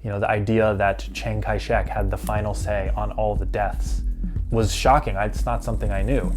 The idea that Chiang Kai-shek had the final say on all the deaths was shocking. It's not something I knew.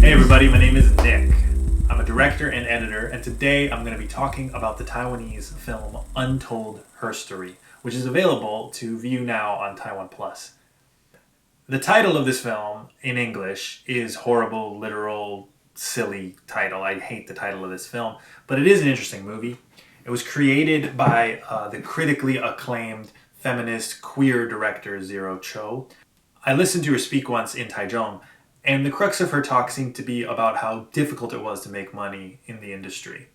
Hey everybody, my name is Nick. I'm a director and editor, and today I'm going to be talking about the Taiwanese film Untold Herstory, which is available to view now on Taiwan Plus. The title of this film in English is horrible, literal, silly title. I hate the title of this film, but it is an interesting movie. It was created by the critically acclaimed feminist queer director Zero Chou. I listened to her speak once in Taichung, and the crux of her talk seemed to be about how difficult it was to make money in the industry.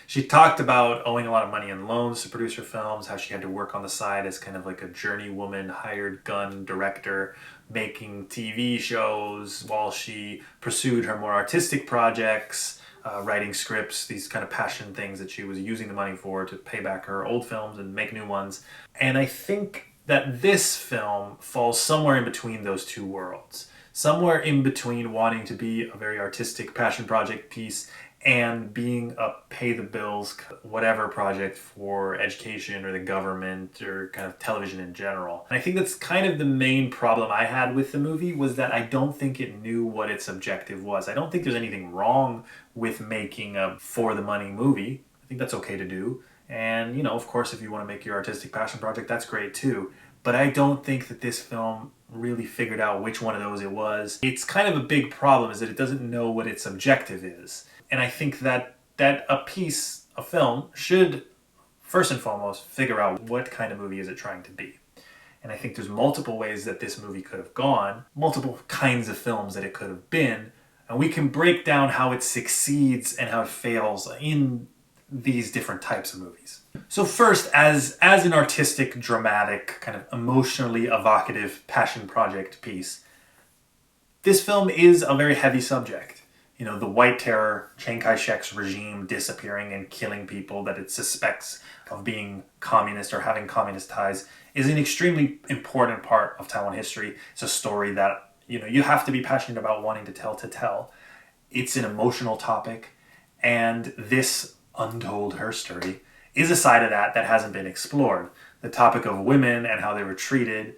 She talked about owing a lot of money in loans to produce her films, how she had to work on the side as kind of like a journeywoman, hired gun director, making TV shows while she pursued her more artistic projects, writing scripts, these kind of passion things that she was using the money for to pay back her old films and make new ones. And I think that this film falls somewhere in between those two worlds. Somewhere in between wanting to be a very artistic passion project piece and being a pay the bills, whatever project for education or the government or kind of television in general. And I think that's kind of the main problem I had with the movie, was that I don't think it knew what its objective was. I don't think there's anything wrong with making a for the money movie. I think that's okay to do. And, of course, if you want to make your artistic passion project, that's great too. But I don't think that this film really figured out which one of those it was. It's kind of a big problem, is that it doesn't know what its objective is. And I think that a film should, first and foremost, figure out what kind of movie is it trying to be. And I think there's multiple ways that this movie could have gone, multiple kinds of films that it could have been, and we can break down how it succeeds and how it fails in these different types of movies. So first, as an artistic, dramatic, kind of emotionally evocative passion project piece, this film is a very heavy subject. The White Terror, Chiang Kai-shek's regime disappearing and killing people that it suspects of being communist or having communist ties, is an extremely important part of Taiwan history. It's a story that, you have to be passionate about wanting to tell. It's an emotional topic, and this Untold Herstory is a side of that hasn't been explored. The topic of women and how they were treated,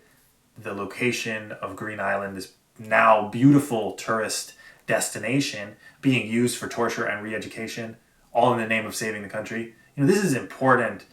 the location of Green Island, this now beautiful tourist destination being used for torture and re-education, all in the name of saving the country. This is important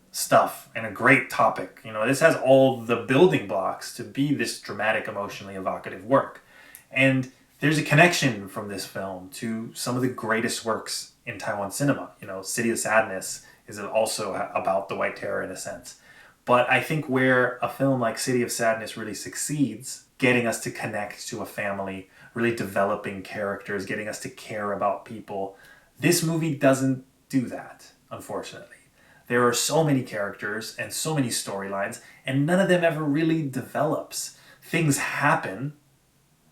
stuff and a great topic. This has all the building blocks to be this dramatic, emotionally evocative work. And there's a connection from this film to some of the greatest works in Taiwan cinema. City of Sadness is also about the White Terror in a sense. But I think where a film like City of Sadness really succeeds, getting us to connect to a family, really developing characters, getting us to care about people, this movie doesn't do that, unfortunately. There are so many characters and so many storylines, and none of them ever really develops. Things happen,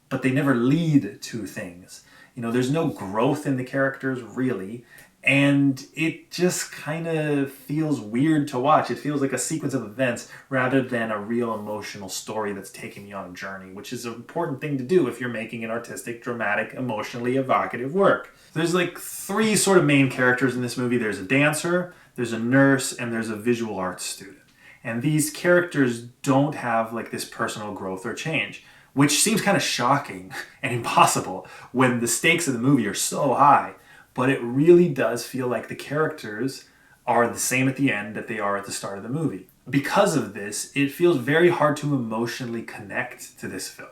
but they never lead to things. There's no growth in the characters, really, and it just kind of feels weird to watch. It feels like a sequence of events rather than a real emotional story that's taking you on a journey, which is an important thing to do if you're making an artistic, dramatic, emotionally evocative work. There's like three sort of main characters in this movie. There's a dancer, there's a nurse, and there's a visual arts student. And these characters don't have like this personal growth or change, which seems kind of shocking and impossible when the stakes of the movie are so high. But it really does feel like the characters are the same at the end that they are at the start of the movie. Because of this, it feels very hard to emotionally connect to this film.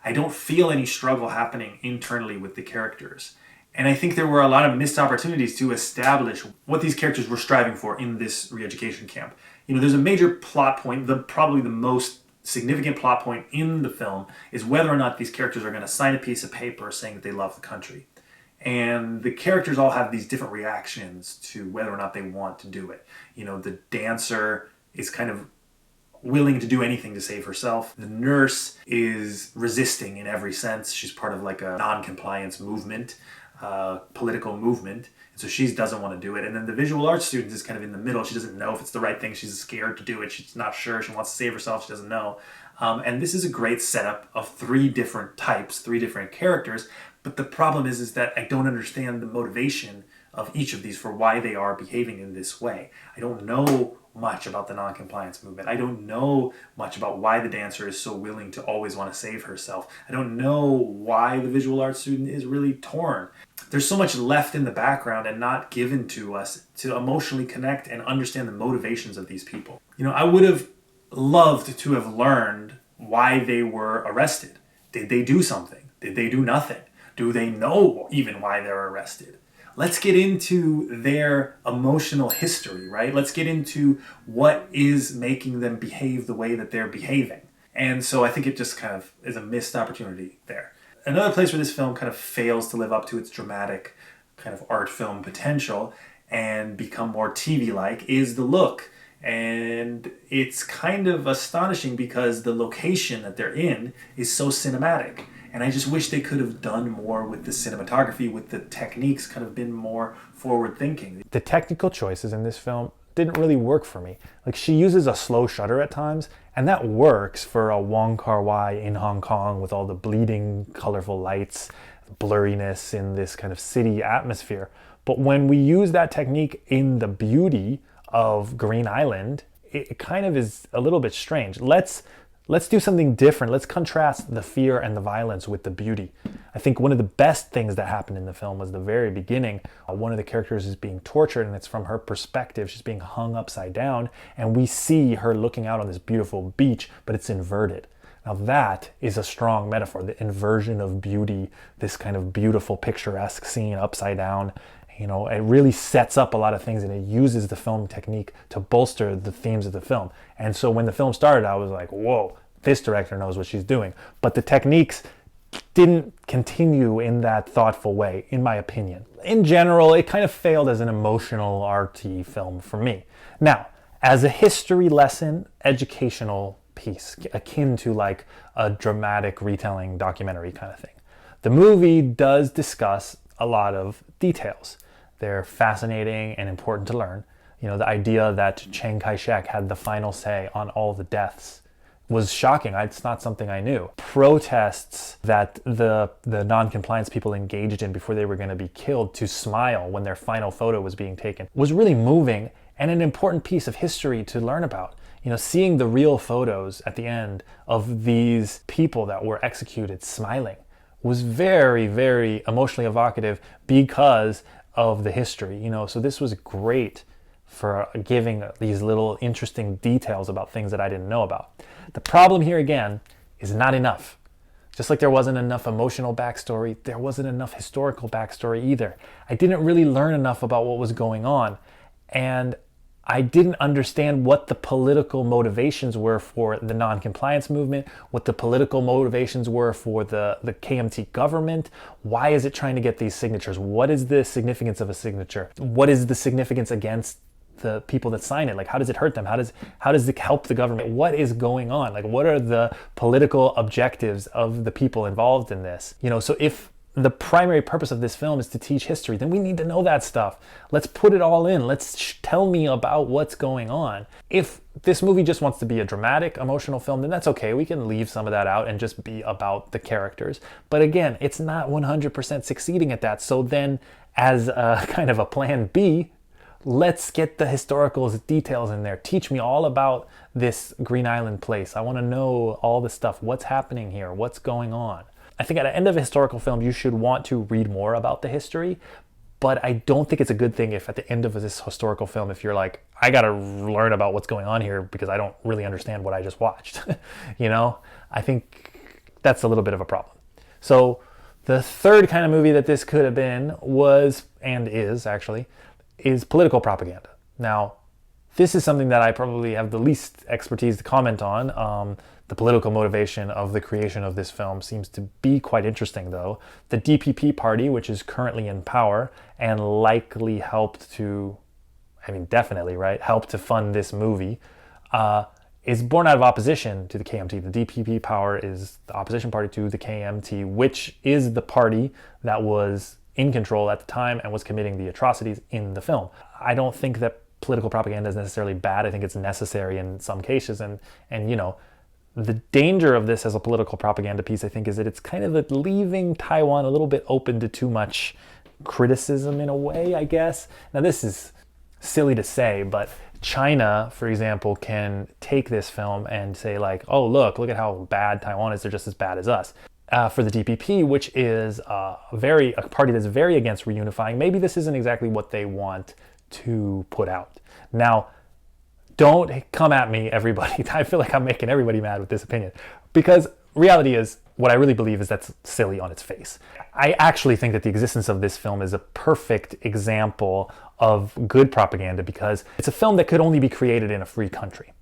I don't feel any struggle happening internally with the characters. And I think there were a lot of missed opportunities to establish what these characters were striving for in this re-education camp. There's a major plot point, probably the most significant plot point in the film, is whether or not these characters are going to sign a piece of paper saying that they love the country. And the characters all have these different reactions to whether or not they want to do it. The dancer is kind of willing to do anything to save herself. The nurse is resisting in every sense. She's part of like a non-compliance movement, political movement. And so she doesn't want to do it. And then the visual arts student is kind of in the middle. She doesn't know if it's the right thing. She's scared to do it. She's not sure. She wants to save herself. She doesn't know. And this is a great setup of three different types, three different characters, But the problem is that I don't understand the motivation of each of these for why they are behaving in this way. I don't know much about the non-compliance movement. I don't know much about why the dancer is so willing to always want to save herself. I don't know why the visual arts student is really torn. There's so much left in the background and not given to us to emotionally connect and understand the motivations of these people. I would have loved to have learned why they were arrested. Did they do something? Did they do nothing? Do they know even why they're arrested? Let's get into their emotional history, right? Let's get into what is making them behave the way that they're behaving. And so I think it just kind of is a missed opportunity there. Another place where this film kind of fails to live up to its dramatic kind of art film potential and become more TV-like is the look. And it's kind of astonishing because the location that they're in is so cinematic. And I just wish they could have done more with the cinematography, with the techniques, kind of been more forward thinking. The technical choices in this film didn't really work for me. Like, she uses a slow shutter at times, and that works for a Wong Kar-wai in Hong Kong with all the bleeding, colorful lights, blurriness in this kind of city atmosphere. But when we use that technique in the beauty of Green Island, it kind of is a little bit strange. Let's do something different. Let's contrast the fear and the violence with the beauty. I think one of the best things that happened in the film was the very beginning. One of the characters is being tortured, and it's from her perspective. She's being hung upside down, and we see her looking out on this beautiful beach, but it's inverted. Now that is a strong metaphor, the inversion of beauty, this kind of beautiful picturesque scene upside down. It really sets up a lot of things, and it uses the film technique to bolster the themes of the film. And so when the film started, I was like, whoa, this director knows what she's doing. But the techniques didn't continue in that thoughtful way, in my opinion. In general, it kind of failed as an emotional arty film for me. Now, as a history lesson, educational piece, akin to like a dramatic retelling documentary kind of thing, the movie does discuss a lot of details. They're fascinating and important to learn. The idea that Chiang Kai-shek had the final say on all the deaths was shocking. It's not something I knew. Protests that the non-compliance people engaged in before they were going to be killed to smile when their final photo was being taken was really moving and an important piece of history to learn about. Seeing the real photos at the end of these people that were executed smiling was very, very emotionally evocative because of the history. So this was great for giving these little interesting details about things that I didn't know about. The problem here again is not enough. Just like there wasn't enough emotional backstory, there wasn't enough historical backstory either. I didn't really learn enough about what was going on, and I didn't understand what the political motivations were for the non-compliance movement, what the political motivations were for the KMT government. Why is it trying to get these signatures? What is the significance of a signature? What is the significance against the people that sign it? Like, how does it hurt them? How does it help the government? What is going on? Like, what are the political objectives of the people involved in this? So if the primary purpose of this film is to teach history, then we need to know that stuff. Let's put it all in. Let's tell me about what's going on. If this movie just wants to be a dramatic, emotional film, then that's okay. We can leave some of that out and just be about the characters. But again, it's not 100% succeeding at that. So then, as a kind of a plan B, let's get the historical details in there. Teach me all about this Green Island place. I want to know all the stuff. What's happening here? What's going on? I think at the end of a historical film, you should want to read more about the history, but I don't think it's a good thing if at the end of this historical film, if you're like, I gotta learn about what's going on here because I don't really understand what I just watched. I think that's a little bit of a problem. So the third kind of movie that this could have been was, and is actually, is political propaganda. Now, this is something that I probably have the least expertise to comment on. The political motivation of the creation of this film seems to be quite interesting, though. The DPP party, which is currently in power and likely helped to, definitely, right, helped to fund this movie, is born out of opposition to the KMT. The DPP power is the opposition party to the KMT, which is the party that was in control at the time and was committing the atrocities in the film. I don't think that political propaganda is necessarily bad. I think it's necessary in some cases, and The danger of this as a political propaganda piece, I think, is that it's kind of leaving Taiwan a little bit open to too much criticism in a way, I guess. Now, this is silly to say, but China, for example, can take this film and say like, oh, look at how bad Taiwan is. They're just as bad as us. For the DPP, which is a party that's very against reunifying, maybe this isn't exactly what they want to put out. Now, don't come at me, everybody. I feel like I'm making everybody mad with this opinion, because reality is, what I really believe is that's silly on its face. I actually think that the existence of this film is a perfect example of good propaganda, because it's a film that could only be created in a free country.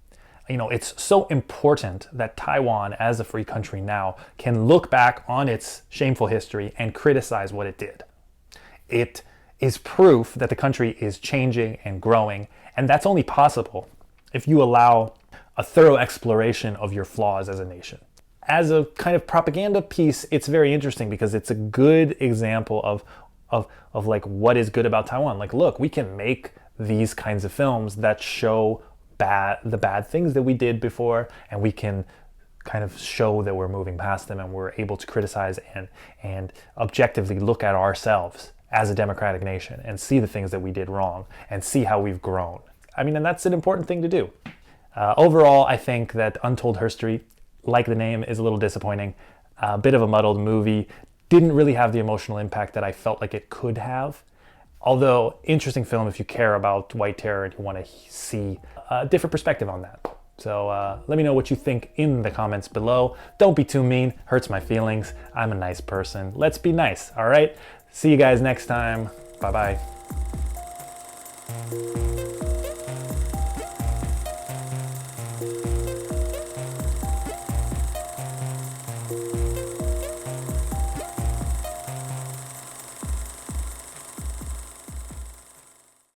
You know, it's so important that Taiwan, as a free country now, can look back on its shameful history and criticize what it did. It is proof that the country is changing and growing, and that's only possible if you allow a thorough exploration of your flaws as a nation. As a kind of propaganda piece, it's very interesting because it's a good example of like what is good about Taiwan. Like, look, we can make these kinds of films that show the bad things that we did before, and we can kind of show that we're moving past them and we're able to criticize and objectively look at ourselves as a democratic nation and see the things that we did wrong and see how we've grown. I mean, and that's an important thing to do. Overall, I think that Untold Herstory, like the name, is a little disappointing. A bit of a muddled movie. Didn't really have the emotional impact that I felt like it could have. Although, interesting film if you care about white terror and you want to see a different perspective on that. So let me know what you think in the comments below. Don't be too mean, hurts my feelings. I'm a nice person. Let's be nice, all right? See you guys next time. Bye-bye.